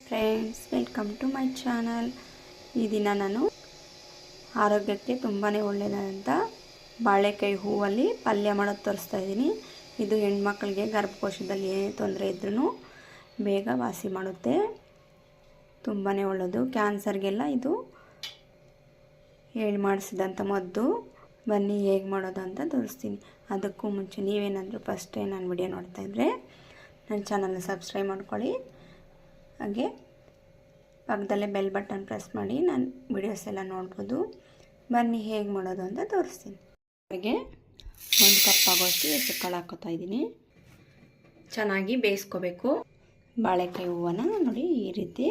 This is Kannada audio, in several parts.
Friends, welcome to my channel. ಈ ದಿನ ನಾನು ಆರೋಗ್ಯಕ್ಕೆ ತುಂಬಾ ಒಳ್ಳೆಯದಾದಂಥ ಬಾಳೆಕಾಯಿ ಹೂವಲ್ಲಿ ಪಲ್ಯ ಮಾಡೋದು ತೋರಿಸ್ತಾ ಇದ್ದೀನಿ. ಇದು ಹೆಣ್ಮಕ್ಳಿಗೆ ಗರ್ಭಕೋಶದಲ್ಲಿ ಏನೇ ತೊಂದರೆ ಇದ್ರೂ ಬೇಗ ವಾಸಿ ಮಾಡುತ್ತೆ. ತುಂಬಾ ಒಳ್ಳೆಯದು. ಕ್ಯಾನ್ಸರ್ಗೆಲ್ಲ ಇದು ಹೇಳಿ ಮಾಡಿಸಿದಂಥ ಮದ್ದು. ಬನ್ನಿ ಹೇಗೆ ಮಾಡೋದು ಅಂತ ತೋರಿಸ್ತೀನಿ. ಅದಕ್ಕೂ ಮುಂಚೆ ನೀವೇನಾದರೂ ಫಸ್ಟ್ ಟೈಮ್ ನಾನು ವಿಡಿಯೋ ನೋಡ್ತಾಯಿದ್ರೆ ನನ್ನ ಚಾನಲ್ನ ಸಬ್ಸ್ಕ್ರೈಬ್ ಮಾಡ್ಕೊಳ್ಳಿ. ಹಾಗೆ ಪಕ್ಕದಲ್ಲೇ ಬೆಲ್ ಬಟನ್ ಪ್ರೆಸ್ ಮಾಡಿ ನಾನು ವಿಡಿಯೋಸ್ ಎಲ್ಲ ನೋಡ್ಬೋದು. ಬನ್ನಿ ಹೇಗೆ ಮಾಡೋದು ಅಂತ ತೋರಿಸ್ತೀನಿ. ಹಾಗೆ 1 ಕಪ್ ಆಗೋಷ್ಟು ಹೆಸರು ಕಾಳು ಹಾಕೋತಾ ಇದ್ದೀನಿ. ಚೆನ್ನಾಗಿ ಬೇಯಿಸ್ಕೋಬೇಕು. ಬಾಳೆಕಾಯಿ ಹೂವನ್ನ ನೋಡಿ ಈ ರೀತಿ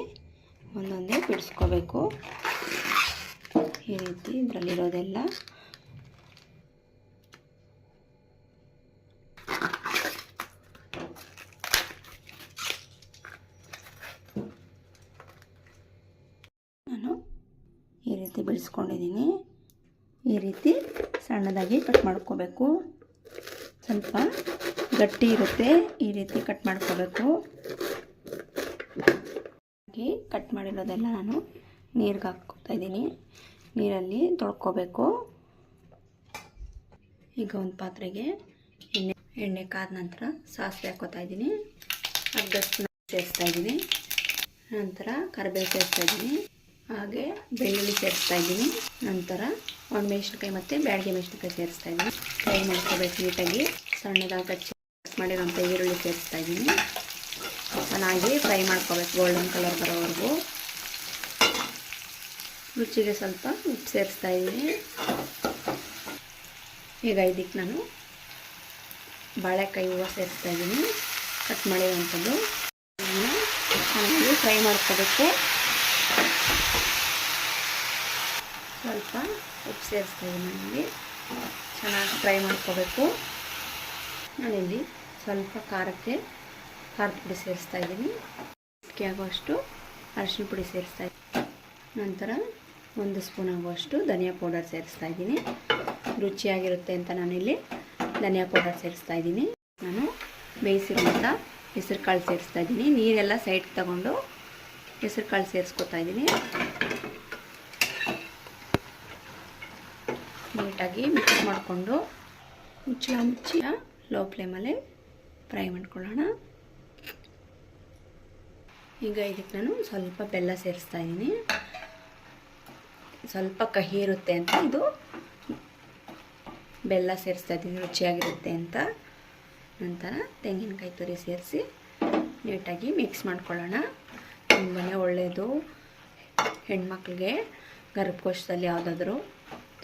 ಒಂದೊಂದೇ ಬಿಡಿಸ್ಕೋಬೇಕು. ಈ ರೀತಿ ಇದರಲ್ಲಿರೋದೆಲ್ಲ ನಾನು ಈ ರೀತಿ ಬಿಡಿಸ್ಕೊಂಡಿದ್ದೀನಿ. ಈ ರೀತಿ ಸಣ್ಣದಾಗಿ ಕಟ್ ಮಾಡ್ಕೋಬೇಕು. ಸ್ವಲ್ಪ ಗಟ್ಟಿ ಇರುತ್ತೆ, ಈ ರೀತಿ ಕಟ್ ಮಾಡ್ಕೋಬೇಕು. ಕಟ್ ಮಾಡಿರೋದೆಲ್ಲ ನಾನು ನೀರಿಗೆ ಹಾಕ್ಕೋತಾ ಇದ್ದೀನಿ. ನೀರಲ್ಲಿ ತೊಳ್ಕೊಬೇಕು. ಈಗ ಒಂದು ಪಾತ್ರೆಗೆ ಎಣ್ಣೆ ಕಾದ ನಂತರ ಸಾಸಿವೆ ಹಾಕೋತಾ ಇದ್ದೀನಿ. ಅರ್ಧಷ್ಟು ಸೇರಿಸ್ತಾ ಇದ್ದೀನಿ. ನಂತರ ಕರಿಬೇವು ಸೇರಿಸ್ತಾ ಇದ್ದೀನಿ. ಹಾಗೆ ಬೆಳ್ಳುಳ್ಳಿ ಸೇರಿಸ್ತಾ ಇದ್ದೀನಿ. ನಂತರ ಒಣಮೆಣಸಿನ್ಕಾಯಿ ಮತ್ತು ಬ್ಯಾಡಗೆ ಮೆಣಸಿನ್ಕಾಯಿ ಸೇರಿಸ್ತಾ ಇದ್ದೀನಿ. ಫ್ರೈ ಮಾಡ್ಕೋಬೇಕು ನೀಟಾಗಿ. ಸಣ್ಣದಾಗಿ ಕಚ್ಚಿ ಮಾಡಿರೋಂಥ ಈರುಳ್ಳಿ ಸೇರಿಸ್ತಾ ಇದ್ದೀನಿ. ಚೆನ್ನಾಗಿ ಫ್ರೈ ಮಾಡ್ಕೋಬೇಕು ಗೋಲ್ಡನ್ ಕಲರ್ ಬರೋವರೆಗೂ. ರುಚಿಗೆ ಸ್ವಲ್ಪ ಉಪ್ಪು ಸೇರಿಸ್ತಾ ಇದ್ದೀನಿ. ಈಗ ಇದಕ್ಕೆ ನಾನು ಬಾಳೆಕಾಯಿ ಹೂವು ಸೇರಿಸ್ತಾ ಇದ್ದೀನಿ, ಕಟ್ ಮಾಡಿರೋಂಥದ್ದು. ಚೆನ್ನಾಗಿ ಫ್ರೈ ಮಾಡ್ಕೋಬೇಕು. ಸ್ವಲ್ಪ ಉಪ್ಪು ಸೇರಿಸ್ತಾ ಇದ್ದೀನಿ. ನನಗೆ ಚೆನ್ನಾಗಿ ಫ್ರೈ ಮಾಡ್ಕೋಬೇಕು. ನಾನಿಲ್ಲಿ ಸ್ವಲ್ಪ ಖಾರದ ಪುಡಿ ಸೇರಿಸ್ತಾ ಇದ್ದೀನಿ. ಇದಕ್ಕೆ ಆಗುವಷ್ಟು ಅರಿಶಿನ ಪುಡಿ ಸೇರಿಸ್ತಾ ಇದ್ದೀನಿ. ನಂತರ 1 ಸ್ಪೂನ್ ಆಗುವಷ್ಟು ಧನಿಯಾ ಪೌಡರ್ ಸೇರಿಸ್ತಾ ಇದ್ದೀನಿ. ರುಚಿಯಾಗಿರುತ್ತೆ ಅಂತ ನಾನಿಲ್ಲಿ ಧನಿಯಾ ಪೌಡರ್ ಸೇರಿಸ್ತಾ ಇದ್ದೀನಿ. ನಾನು ಬೇಯಿಸಿರುವಂಥ ಹೆಸರು ಕಾಳು ಸೇರಿಸ್ತಾ ಇದ್ದೀನಿ. ನೀರೆಲ್ಲ ಸೈಡ್ಗೆ ತಗೊಂಡು ಹೆಸರು ಕಾಳು ಸೇರಿಸ್ಕೊತಾ ಇದ್ದೀನಿ. ನೀಟಾಗಿ ಮಿಕ್ಸ್ ಮಾಡಿಕೊಂಡು ಮುಚ್ಚಿ ಲೋ ಫ್ಲೇಮಲ್ಲಿ ಫ್ರೈ ಮಾಡ್ಕೊಳ್ಳೋಣ. ಈಗ ಇದಕ್ಕೆ ನಾನು ಸ್ವಲ್ಪ ಬೆಲ್ಲ ಸೇರಿಸ್ತಾ ಇದ್ದೀನಿ. ಸ್ವಲ್ಪ ಕಹಿ ಇರುತ್ತೆ ಅಂತ ಇದು ಬೆಲ್ಲ ಸೇರಿಸ್ತಾ ಇದ್ದೀನಿ, ರುಚಿಯಾಗಿರುತ್ತೆ ಅಂತ. ನಂತರ ತೆಂಗಿನಕಾಯಿ ತುರಿ ಸೇರಿಸಿ ನೀಟಾಗಿ ಮಿಕ್ಸ್ ಮಾಡ್ಕೊಳ್ಳೋಣ. ತುಂಬಾ ಒಳ್ಳೆಯದು. ಹೆಣ್ಮಕ್ಳಿಗೆ ಗರ್ಭಕೋಶದಲ್ಲಿ ಯಾವುದಾದ್ರೂ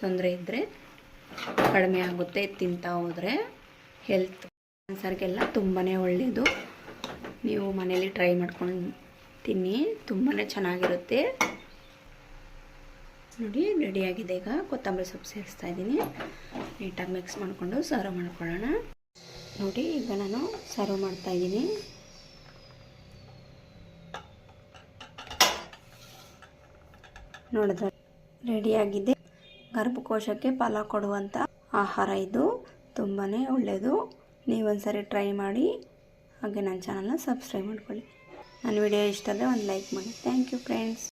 ತೊಂದರೆ ಇದ್ದರೆ ಕಡಿಮೆ ಆಗುತ್ತೆ ತಿಂತಾ ಹೋದರೆ. ಹೆಲ್ತ್ ಕ್ಯಾನ್ಸರ್ಗೆಲ್ಲ ತುಂಬಾ ಒಳ್ಳೆಯದು. ನೀವು ಮನೇಲಿ ಟ್ರೈ ಮಾಡ್ಕೊಂಡು ತಿನ್ನಿ, ತುಂಬಾ ಚೆನ್ನಾಗಿರುತ್ತೆ. ನೋಡಿ ರೆಡಿಯಾಗಿದೆ. ಈಗ ಕೊತ್ತಂಬರಿ ಸೊಪ್ಪು ಸೇರಿಸ್ತಾ ಇದ್ದೀನಿ. ನೀಟಾಗಿ ಮಿಕ್ಸ್ ಮಾಡಿಕೊಂಡು ಸರ್ವ್ ಮಾಡ್ಕೊಳ್ಳೋಣ. ನೋಡಿ ಈಗ ನಾನು ಸರ್ವ್ ಮಾಡ್ತಾ ಇದ್ದೀನಿ. ನೋಡಿದ್ರೆ ರೆಡಿಯಾಗಿದೆ. ಗರ್ಭಕೋಶಕ್ಕೆ ಫಲ ಕೊಡುವಂಥ ಆಹಾರ ಇದು. ತುಂಬಾ ಒಳ್ಳೆಯದು. ನೀವೊಂದ್ಸರಿ ಟ್ರೈ ಮಾಡಿ. ಹಾಗೆ ನನ್ನ ಚಾನಲ್ನ ಸಬ್ಸ್ಕ್ರೈಬ್ ಮಾಡ್ಕೊಳ್ಳಿ. ನನ್ನ ವಿಡಿಯೋ ಇಷ್ಟ ಆದರೆ ಒಂದು ಲೈಕ್ ಮಾಡಿ. Thank you friends.